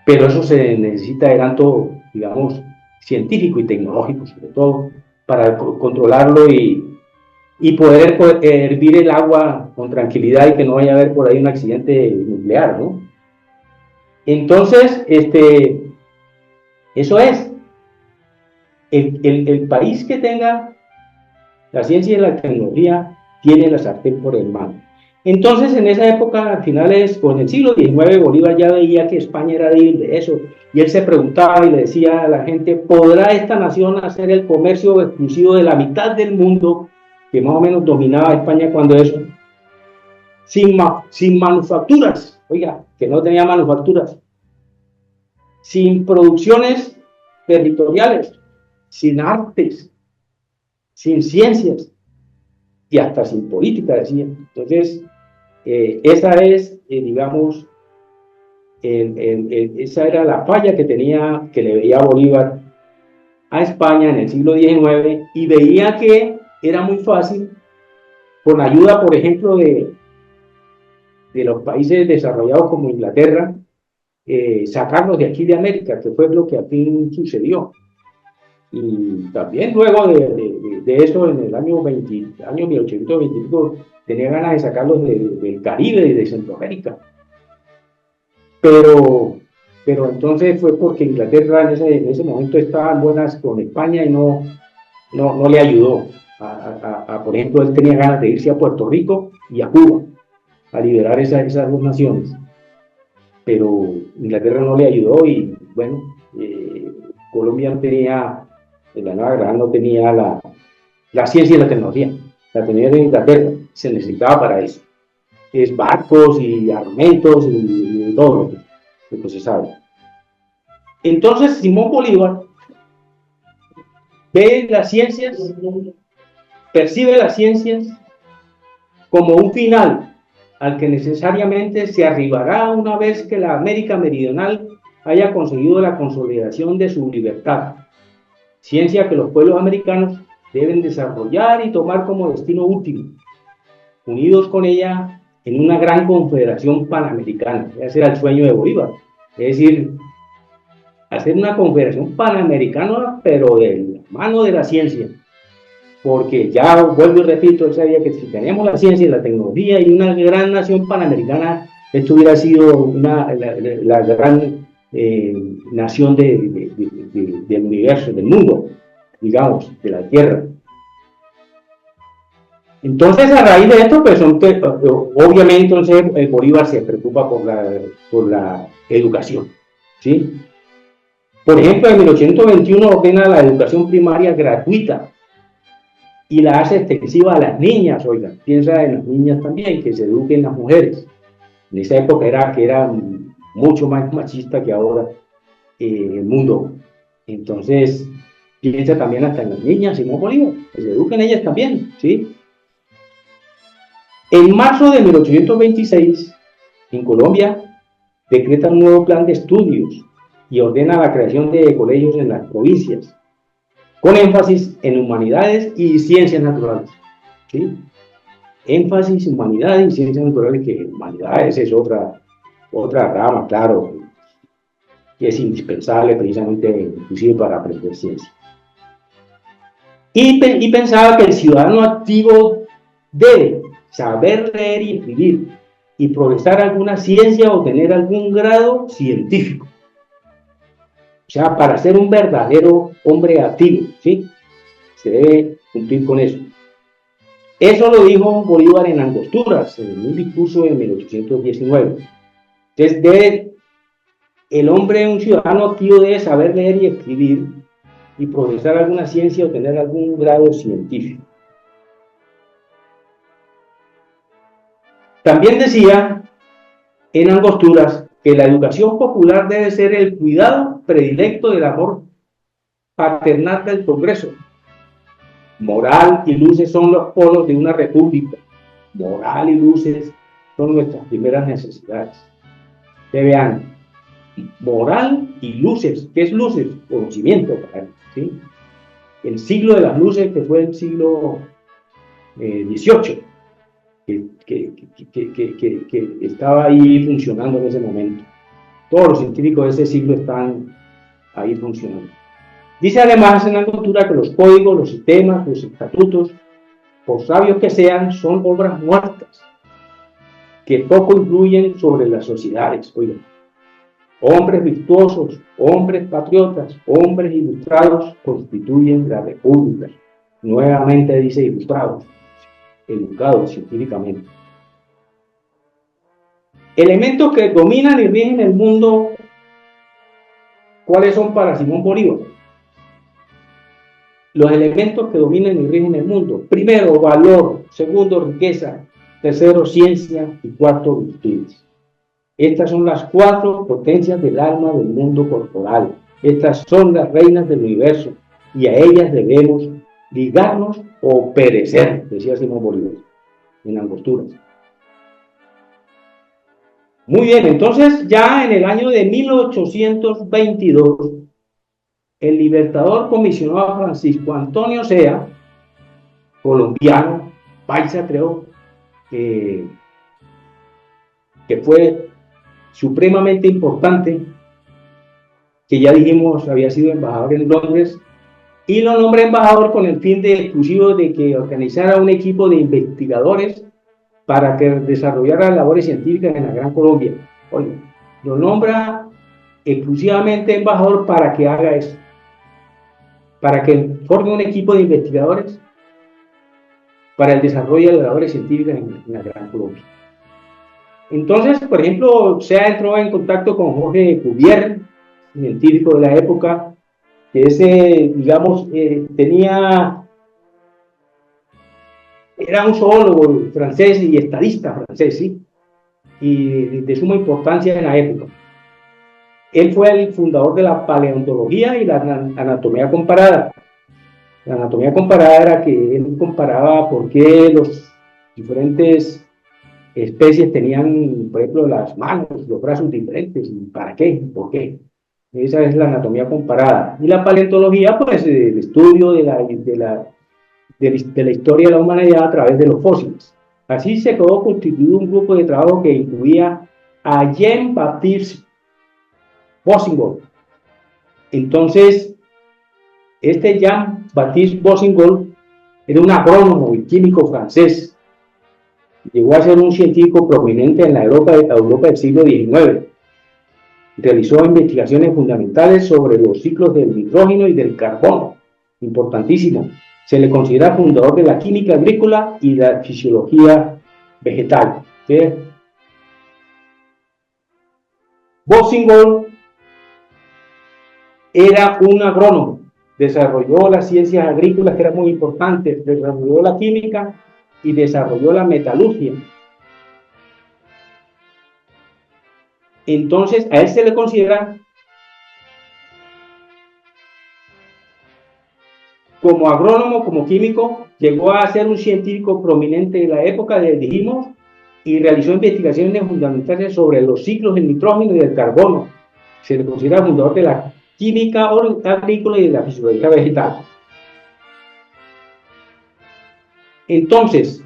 Speaker 2: pero eso se necesita de tanto, digamos, científico y tecnológico, sobre todo, para controlarlo y poder hervir el agua con tranquilidad y que no vaya a haber por ahí un accidente nuclear, ¿no? Entonces, eso es. El país que tenga la ciencia y la tecnología tiene la sartén por el mango. Entonces, en esa época, a finales, pues en el siglo XIX, Bolívar ya veía que España era débil de eso, y él se preguntaba y le decía a la gente, ¿podrá esta nación hacer el comercio exclusivo de la mitad del mundo, que más o menos dominaba España cuando eso, sin manufacturas? Oiga, que no tenía manufacturas, sin producciones territoriales, sin artes, sin ciencias y hasta sin política, decía. Entonces, esa es, digamos, esa era la falla que le veía Bolívar a España en el siglo XIX, y veía que era muy fácil, con ayuda, por ejemplo, de los países desarrollados como Inglaterra, sacarlos de aquí de América, que fue lo que a fin sucedió. Y también luego de eso, en el año 1820, tenía ganas de sacarlos del Caribe y de Centroamérica. Pero entonces fue porque Inglaterra en ese momento estaba en buenas con España y no le ayudó. Por ejemplo, él tenía ganas de irse a Puerto Rico y a Cuba a liberar esas dos naciones. Pero Inglaterra no le ayudó y, bueno, Colombia no tenía, la Nueva Granada no tenía la ciencia y la tecnología. La tenía de Inglaterra, se necesitaba para eso. Es barcos y armamentos y todo lo que se sabe. Entonces, Simón Bolívar ve las ciencias, percibe las ciencias como un final al que necesariamente se arribará una vez que la América Meridional haya conseguido la consolidación de su libertad, ciencia que los pueblos americanos deben desarrollar y tomar como destino último, unidos con ella en una gran confederación panamericana. Ese era el sueño de Bolívar, es decir, hacer una confederación panamericana, pero de la mano de la ciencia, porque ya vuelvo y repito, él sabía que si tenemos la ciencia y la tecnología y una gran nación panamericana, esto hubiera sido la gran nación del universo, del mundo, digamos, de la Tierra. Entonces, a raíz de esto, pues, obviamente, entonces, Bolívar se preocupa por la educación, ¿sí? Por ejemplo, en 1821 ordena la educación primaria gratuita y la hace extensiva a las niñas, oiga, piensa en las niñas también, que se eduquen las mujeres. En esa época era mucho más machista que ahora el mundo. Entonces, piensa también hasta en las niñas, Simón Bolívar, que se eduquen ellas también, ¿sí? En marzo de 1826, en Colombia, decreta un nuevo plan de estudios y ordena la creación de colegios en las provincias, con énfasis en humanidades y ciencias naturales. ¿Sí? Énfasis en humanidades y ciencias naturales, que humanidades es otra rama, claro, que es indispensable precisamente inclusive para aprender ciencia. Y pensaba que el ciudadano activo debe saber leer y escribir y profesar alguna ciencia o tener algún grado científico. O sea, para ser un verdadero hombre activo, ¿sí? Se debe cumplir con eso. Eso lo dijo Bolívar en Angosturas, en un discurso de 1819. Entonces, el hombre, un ciudadano activo, debe saber leer y escribir y profesar alguna ciencia o tener algún grado científico. También decía en Angosturas que la educación popular debe ser el cuidado predilecto del amor paternal del progreso. Moral y luces son los polos de una república. Moral y luces son nuestras primeras necesidades. Que vean, moral y luces. ¿Qué es luces? Conocimiento. ¿Sí? El siglo de las luces, que fue el siglo XVIII, que estaba ahí funcionando en ese momento. Todos los científicos de ese siglo están ahí funcionando. Dice además en la cultura que los códigos, los sistemas, los estatutos, por sabios que sean, son obras muertas, que poco influyen sobre las sociedades. Oigan, hombres virtuosos, hombres patriotas, hombres ilustrados constituyen la república. Nuevamente dice ilustrados, educados científicamente. Elementos que dominan y rigen el mundo, ¿cuáles son para Simón Bolívar? Los elementos que dominan y rigen el mundo: primero, valor; segundo, riqueza; tercero, ciencia; y cuarto, virtudes. Estas son las cuatro potencias del alma del mundo corporal. Estas son las reinas del universo, y a ellas debemos ligarnos o perecer, decía Simón Bolívar en Angosturas. Muy bien, entonces ya en el año de 1822, el Libertador comisionó a Francisco Antonio Sea, colombiano, paisa creo, que fue supremamente importante, que ya dijimos había sido embajador en Londres, y lo nombré embajador con el fin exclusivo de que organizara un equipo de investigadores para que desarrollara labores científicas en la Gran Colombia. Oye, lo nombra exclusivamente embajador para que haga eso, para que forme un equipo de investigadores para el desarrollo de las labores científicas en la Gran Colombia. Entonces, por ejemplo, Sea entró en contacto con Jorge Cuvier, científico de la época, que digamos, era un zoólogo francés y estadista francés, ¿sí? Y de suma importancia en la época. Él fue el fundador de la paleontología y la anatomía comparada. La anatomía comparada era que él comparaba por qué los diferentes especies tenían, por ejemplo, las manos, los brazos diferentes, y para qué, por qué. Esa es la anatomía comparada. Y la paleontología, pues, el estudio de la historia de la humanidad a través de los fósiles. Así se quedó constituido un grupo de trabajo que incluía a Jean-Baptiste Boussingault. Entonces, este Jean-Baptiste Boussingault era un agrónomo y químico francés. Llegó a ser un científico prominente en la Europa del siglo XIX. Realizó investigaciones fundamentales sobre los ciclos del nitrógeno y del carbono. Importantísimo. Se le considera fundador de la química agrícola y la fisiología vegetal. ¿Sí? Boussingault era un agrónomo, desarrolló las ciencias agrícolas, que eran muy importantes, desarrolló la química y desarrolló la metalurgia. Entonces, a él se le considera como agrónomo, como químico, llegó a ser un científico prominente de la época, dijimos, y realizó investigaciones fundamentales sobre los ciclos del nitrógeno y del carbono. se le considera fundador de la química agrícola y de la fisiología vegetal. Entonces,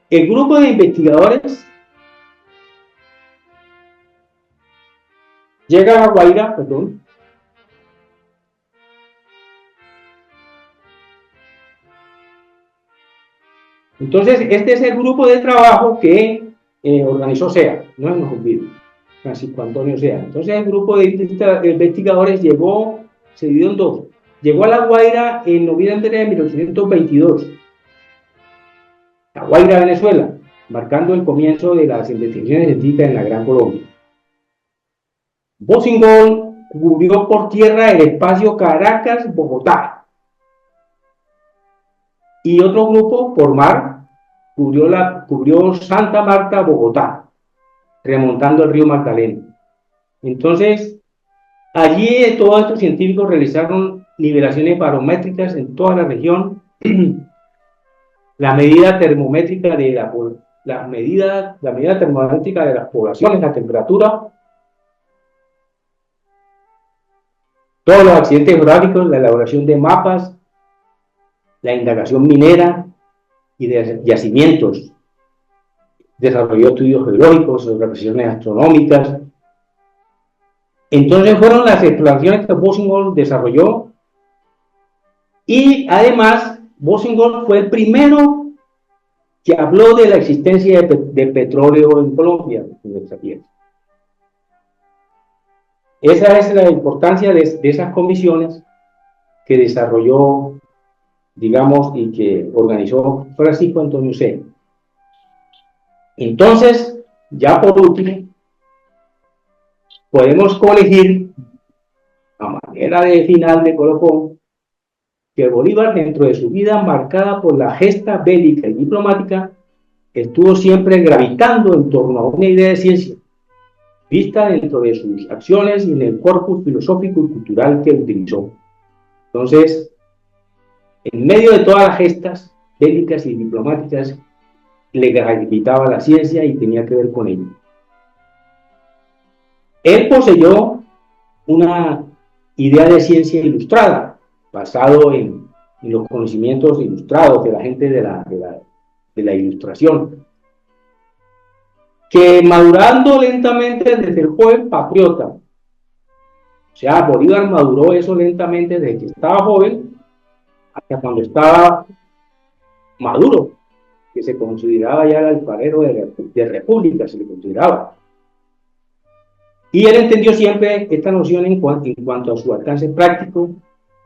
Speaker 2: el grupo de investigadores llega a La Guaira, perdón. Entonces, este es el grupo de trabajo que organizó SEA, no nos olviden, Francisco Antonio SEA. Entonces, el grupo de investigadores se dividió en dos. Llegó a La Guaira en noviembre de 1822, La Guaira, Venezuela, marcando el comienzo de las investigaciones científicas en la Gran Colombia. Bossingol cubrió por tierra el espacio Caracas-Bogotá. Y otro grupo por mar cubrió Santa Marta, Bogotá, remontando el río Magdalena. Entonces, allí todos estos científicos realizaron nivelaciones barométricas en toda la región, la medida termométrica de la medida termométrica de las poblaciones, la temperatura, todos los accidentes geográficos, la elaboración de mapas, la indagación minera y de yacimientos, desarrolló estudios geológicos, observaciones astronómicas. Entonces fueron las exploraciones que Bossingol desarrolló, y además Bossingol fue el primero que habló de la existencia de petróleo en Colombia, en nuestra tierra. Esa es la importancia de esas comisiones que desarrolló, digamos, y que organizó Francisco Antonio SEA. Entonces, ya por último, podemos colegir, a manera de final de colofón, que Bolívar, dentro de su vida marcada por la gesta bélica y diplomática, estuvo siempre gravitando en torno a una idea de ciencia, vista dentro de sus acciones y en el corpus filosófico y cultural que utilizó. Entonces, en medio de todas las gestas bélicas y diplomáticas, le gravitaba la ciencia y tenía que ver con ello. Él poseyó una idea de ciencia ilustrada, basado en los conocimientos ilustrados de la gente de la ilustración, que madurando lentamente desde el joven patriota, o sea, Bolívar maduró eso lentamente desde que estaba joven hasta cuando estaba maduro, que se consideraba ya el alfarero de república, se le consideraba. Y él entendió siempre esta noción en cuanto a su alcance práctico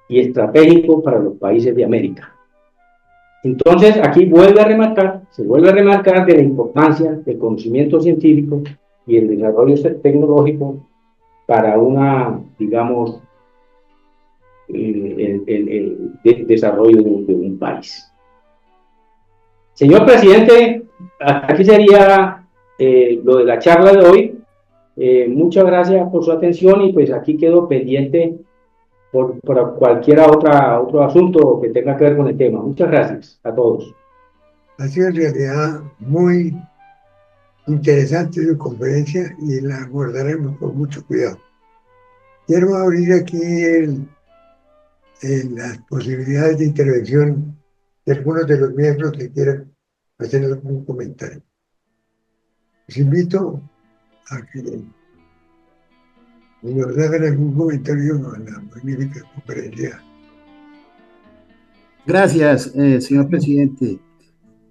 Speaker 2: y estratégico para los países de América. Entonces, aquí se vuelve a remarcar de la importancia del conocimiento científico y el desarrollo tecnológico para digamos, el desarrollo de un país. Señor presidente, aquí sería lo de la charla de hoy. Muchas gracias por su atención, y pues aquí quedo pendiente por cualquier otro asunto que tenga que ver con el tema. Muchas gracias a todos.
Speaker 1: Ha sido en realidad muy interesante su conferencia y la abordaremos con mucho cuidado. Quiero abrir aquí las posibilidades de intervención de algunos de los miembros que quieran hacer algún comentario. Les invito a que nos hagan algún comentario a la magnífica conferencia.
Speaker 3: Gracias, señor presidente,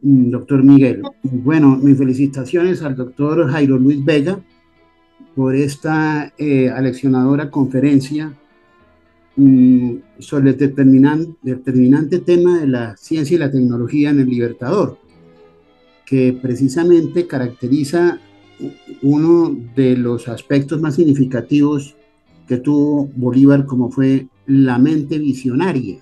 Speaker 3: doctor Miguel. Bueno, mis felicitaciones al doctor Jairo Luis Vega por esta aleccionadora conferencia sobre el determinante tema de la ciencia y la tecnología en el Libertador, que precisamente caracteriza uno de los aspectos más significativos que tuvo Bolívar, como fue la mente visionaria.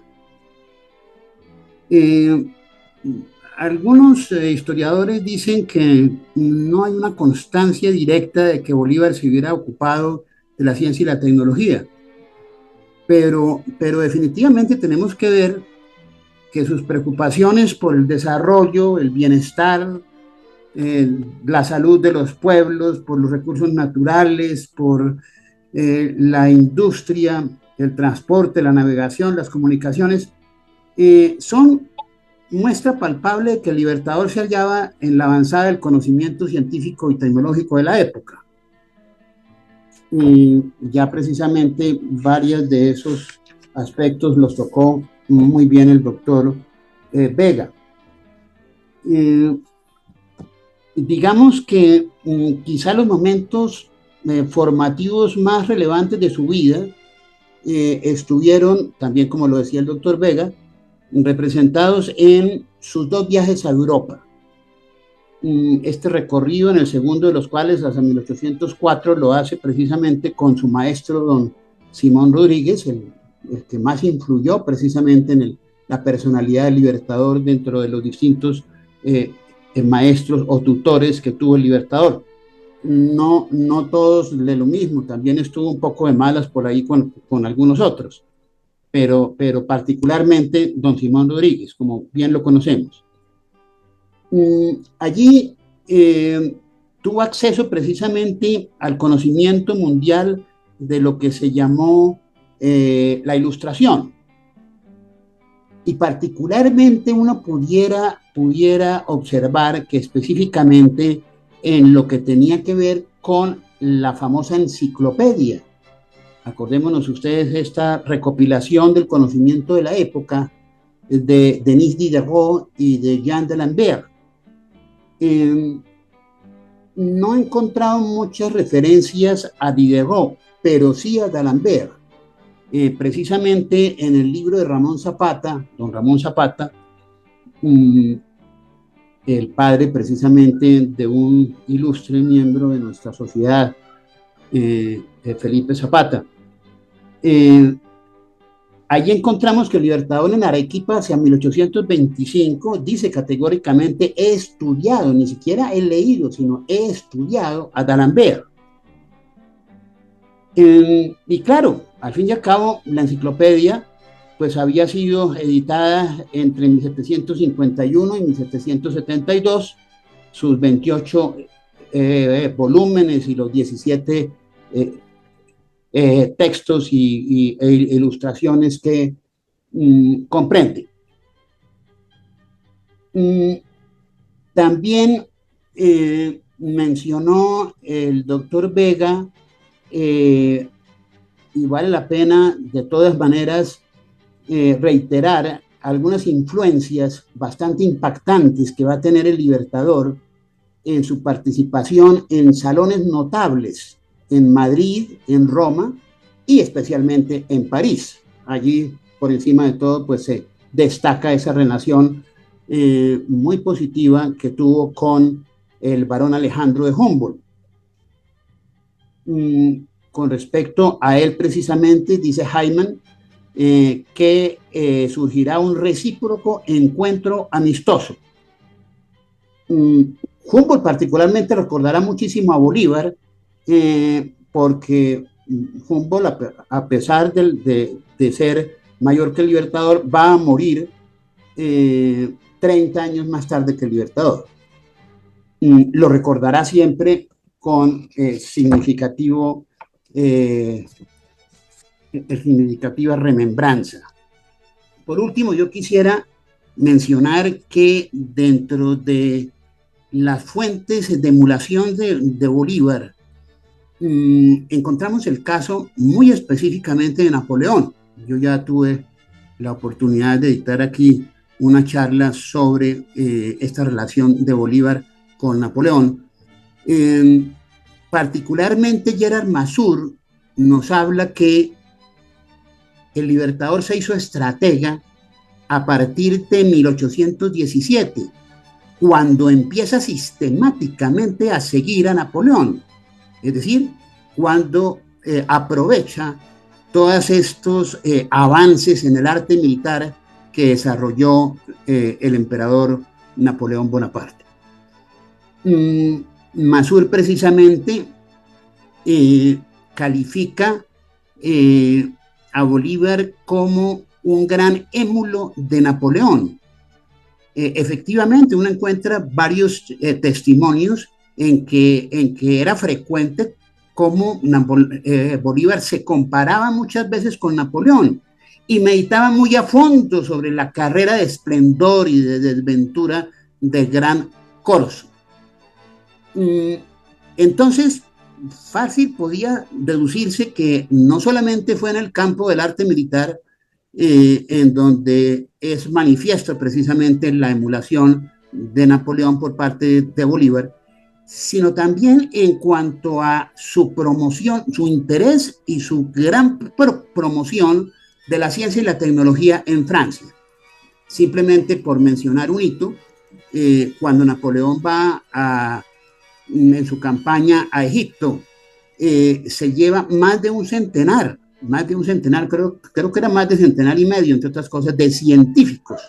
Speaker 3: Algunos historiadores dicen que no hay una constancia directa de que Bolívar se hubiera ocupado de la ciencia y la tecnología, pero definitivamente tenemos que ver que sus preocupaciones por el desarrollo, el bienestar, la salud de los pueblos, por los recursos naturales, por la industria, el transporte, la navegación, las comunicaciones, son muestra palpable de que el Libertador se hallaba en la avanzada del conocimiento científico y tecnológico de la época. Y ya precisamente varios de esos aspectos los tocó muy bien el doctor Vega. Digamos que quizá los momentos formativos más relevantes de su vida estuvieron, también como lo decía el doctor Vega, representados en sus 2 viajes a Europa. Este recorrido, en el segundo de los cuales, hasta 1804, lo hace precisamente con su maestro, don Simón Rodríguez, el que más influyó precisamente en la personalidad del Libertador dentro de los distintos maestros o tutores que tuvo el Libertador. No todos de lo mismo, también estuvo un poco de malas por ahí con algunos otros, pero particularmente don Simón Rodríguez, como bien lo conocemos. Allí tuvo acceso precisamente al conocimiento mundial de lo que se llamó la Ilustración. Y particularmente uno pudiera observar que específicamente en lo que tenía que ver con la famosa enciclopedia. Acordémonos ustedes esta recopilación del conocimiento de la época de Denis Diderot y de Jean d'Alembert. No he encontrado muchas referencias a Diderot, pero sí a d'Alembert. Precisamente en el libro de Ramón Zapata, don Ramón Zapata, el padre precisamente de un ilustre miembro de nuestra sociedad, Felipe Zapata. Allí encontramos que el Libertador en Arequipa hacia 1825 dice categóricamente: he estudiado, ni siquiera he leído, sino he estudiado a d'Alembert. Y claro, al fin y al cabo, la enciclopedia pues había sido editada entre 1751 y 1772, sus 28 volúmenes y los 17 textos e ilustraciones que comprende. También mencionó el doctor Vega, y vale la pena de todas maneras reiterar algunas influencias bastante impactantes que va a tener el Libertador en su participación en salones notables en Madrid, en Roma y especialmente en París. Allí, por encima de todo, pues se destaca esa relación muy positiva que tuvo con el barón Alejandro de Humboldt. Con respecto a él precisamente, dice Hyman, que surgirá un recíproco encuentro amistoso. Humboldt particularmente recordará muchísimo a Bolívar, porque Humboldt, a pesar de ser mayor que el Libertador, va a morir 30 años más tarde que el Libertador. Lo recordará siempre con significativa remembranza. Por último, yo quisiera mencionar que dentro de las fuentes de emulación de Bolívar, encontramos el caso muy específicamente de Napoleón. Yo ya tuve la oportunidad de dictar aquí una charla sobre esta relación de Bolívar con Napoleón. Particularmente Gerard Masur nos habla que el Libertador se hizo estratega a partir de 1817, cuando empieza sistemáticamente a seguir a Napoleón, es decir, cuando aprovecha todos estos avances en el arte militar que desarrolló el emperador Napoleón Bonaparte. Masur precisamente califica a Bolívar como un gran émulo de Napoleón. Efectivamente, uno encuentra varios testimonios en que era frecuente cómo Bolívar se comparaba muchas veces con Napoleón y meditaba muy a fondo sobre la carrera de esplendor y de desventura del gran Corso. Entonces, fácil podía deducirse que no solamente fue en el campo del arte militar en donde es manifiesto precisamente la emulación de Napoleón por parte de Bolívar, sino también en cuanto a su promoción, su interés y su gran promoción de la ciencia y la tecnología en Francia. Simplemente por mencionar un hito, cuando Napoleón va en su campaña a Egipto, se lleva más de un centenar, creo que era más de centenar y medio, entre otras cosas, de científicos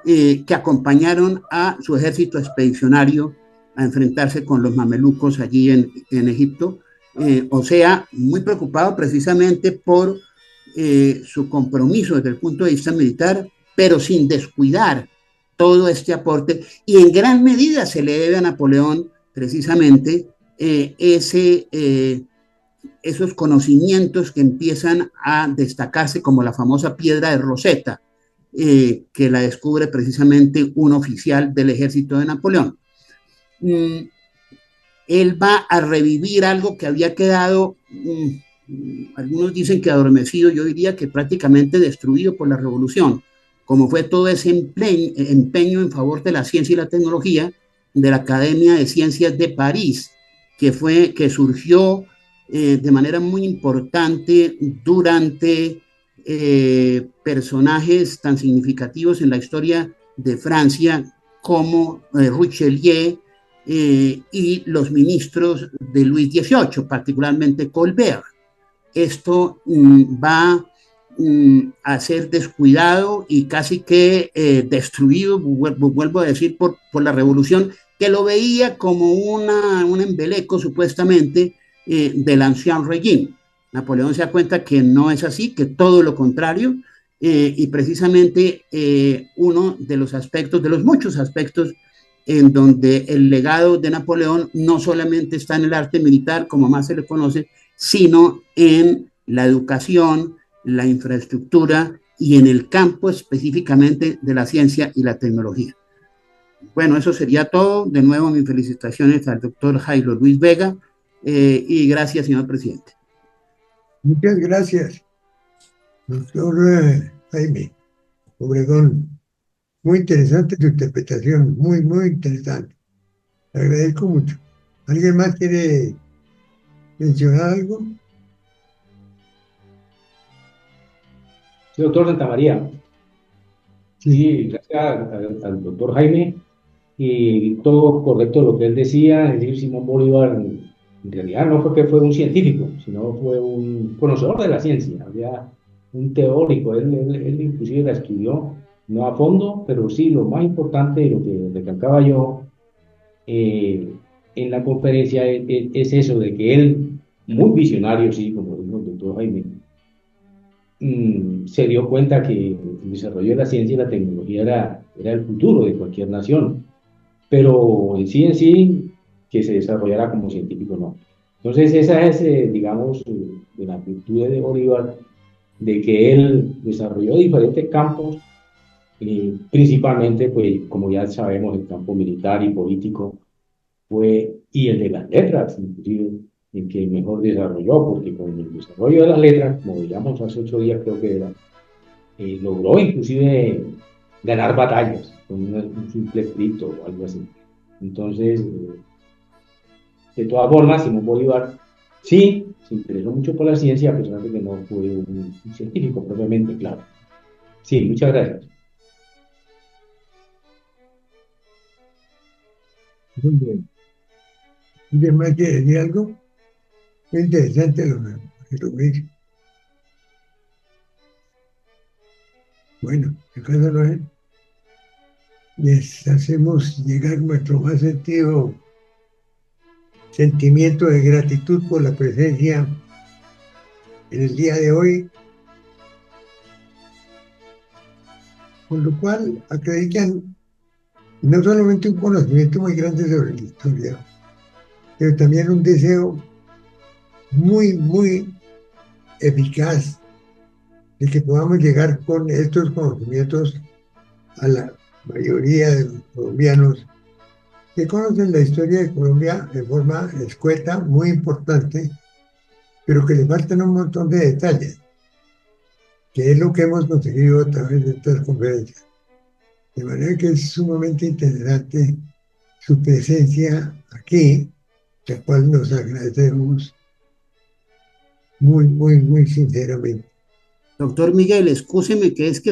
Speaker 3: que acompañaron a su ejército expedicionario a enfrentarse con los mamelucos allí en Egipto. O sea, muy preocupado precisamente por su compromiso desde el punto de vista militar, pero sin descuidar todo este aporte, y en gran medida se le debe a Napoleón precisamente esos conocimientos que empiezan a destacarse, como la famosa piedra de Rosetta, que la descubre precisamente un oficial del ejército de Napoleón. Él va a revivir algo que había quedado, algunos dicen que adormecido, yo diría que prácticamente destruido por la revolución, como fue todo ese empeño en favor de la ciencia y la tecnología de la Academia de Ciencias de París, que surgió de manera muy importante durante personajes tan significativos en la historia de Francia como Richelieu y los ministros de Luis XVIII, particularmente Colbert. Esto va a ser descuidado y casi que destruido, vuelvo a decir, por la revolución, que lo veía como un embeleco supuestamente del ancien régime. Napoleón se da cuenta que no es así, que todo lo contrario, y precisamente uno de los aspectos, de los muchos aspectos en donde el legado de Napoleón no solamente está en el arte militar, como más se le conoce, sino en la educación, la infraestructura y en el campo específicamente de la ciencia y la tecnología. Bueno, eso sería todo. De nuevo, mis felicitaciones al doctor Jairo Luis Vega y gracias, señor presidente.
Speaker 1: Muchas gracias, doctor Jaime Obregón. Muy interesante tu interpretación, muy, muy interesante. Le agradezco mucho. ¿Alguien más quiere mencionar algo?
Speaker 2: Sí, doctor Santamaría. Sí, gracias al doctor Jaime. Y todo correcto lo que él decía, es decir, Simón Bolívar en realidad no fue que fue un científico, sino fue un conocedor de la ciencia, había un teórico, él inclusive la estudió, no a fondo, pero sí lo más importante y lo que recalcaba yo en la conferencia es eso, de que él, muy visionario, sí, como dijo el doctor Jaime, se dio cuenta que el desarrollo de la ciencia y la tecnología era el futuro de cualquier nación, pero en sí, que se desarrollara como científico, no. Entonces esa es, digamos, de las virtudes de Bolívar, de que él desarrolló diferentes campos, principalmente, pues, como ya sabemos, el campo militar y político, y el de las letras, inclusive, en que mejor desarrolló, porque con el desarrollo de las letras, como digamos hace 8 días creo que era, logró inclusive ganar batallas con un simple escrito o algo así. Entonces, de todas formas, Simón Bolívar sí se interesó mucho por la ciencia, a pesar de que no fue un científico propiamente, claro. Sí, muchas gracias.
Speaker 1: Muy bien. ¿Alguien más quiere decir algo? Muy interesante lo que dice. Bueno, el caso no es. Les hacemos llegar nuestro más sentido sentimiento de gratitud por la presencia en el día de hoy, con lo cual acreditan no solamente un conocimiento muy grande sobre la historia, pero también un deseo muy, muy eficaz de que podamos llegar con estos conocimientos a la mayoría de los colombianos que conocen la historia de Colombia de forma escueta, muy importante, pero que le faltan un montón de detalles, que es lo que hemos conseguido a través de estas conferencias. De manera que es sumamente interesante su presencia aquí, la cual nos agradecemos muy, muy, muy sinceramente.
Speaker 3: Doctor Miguel, excúseme que es que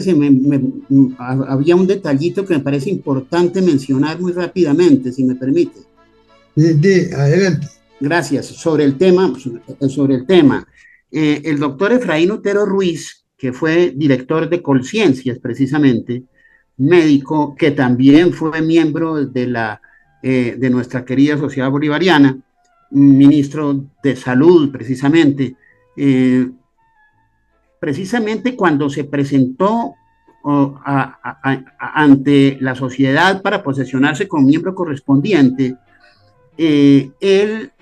Speaker 3: había un detallito que me parece importante mencionar muy rápidamente, si me permite.
Speaker 1: Adelante.
Speaker 3: Gracias. Sobre el tema. El doctor Efraín Otero Ruiz, que fue director de Colciencias, precisamente, médico, que también fue miembro de nuestra querida Sociedad Bolivariana, ministro de Salud, precisamente cuando se presentó ante la sociedad para posesionarse como miembro correspondiente, él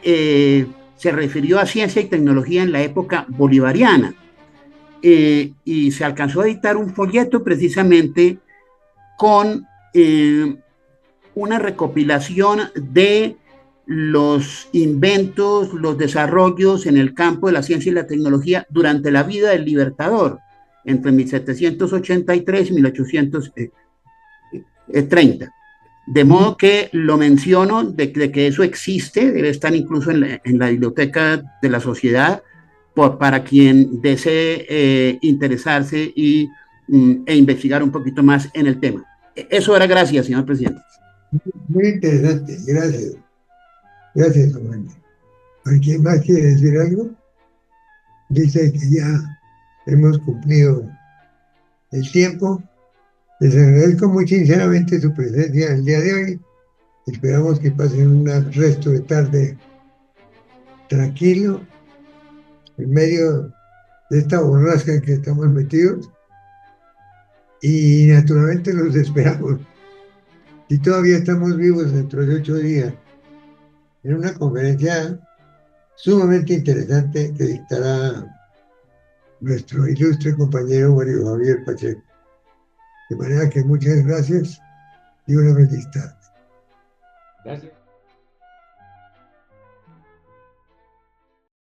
Speaker 3: se refirió a ciencia y tecnología en la época bolivariana y se alcanzó a editar un folleto precisamente con una recopilación de los inventos, los desarrollos en el campo de la ciencia y la tecnología durante la vida del Libertador, entre 1783 y 1830. De modo que lo menciono, de que eso existe, debe estar incluso en la biblioteca de la sociedad, para quien desee interesarse e investigar un poquito más en el tema. Eso era, gracias, señor presidente.
Speaker 1: Muy interesante, gracias. Gracias, Juan. ¿Alguien más quiere decir algo? Dice que ya hemos cumplido el tiempo. Les agradezco muy sinceramente su presencia el día de hoy. Esperamos que pasen un resto de tarde tranquilo, en medio de esta borrasca en que estamos metidos. Y naturalmente los esperamos. Y todavía estamos vivos dentro de 8 días, en una conferencia sumamente interesante que dictará nuestro ilustre compañero Mario Javier Pacheco. De manera que muchas gracias y una feliz tarde.
Speaker 2: Gracias.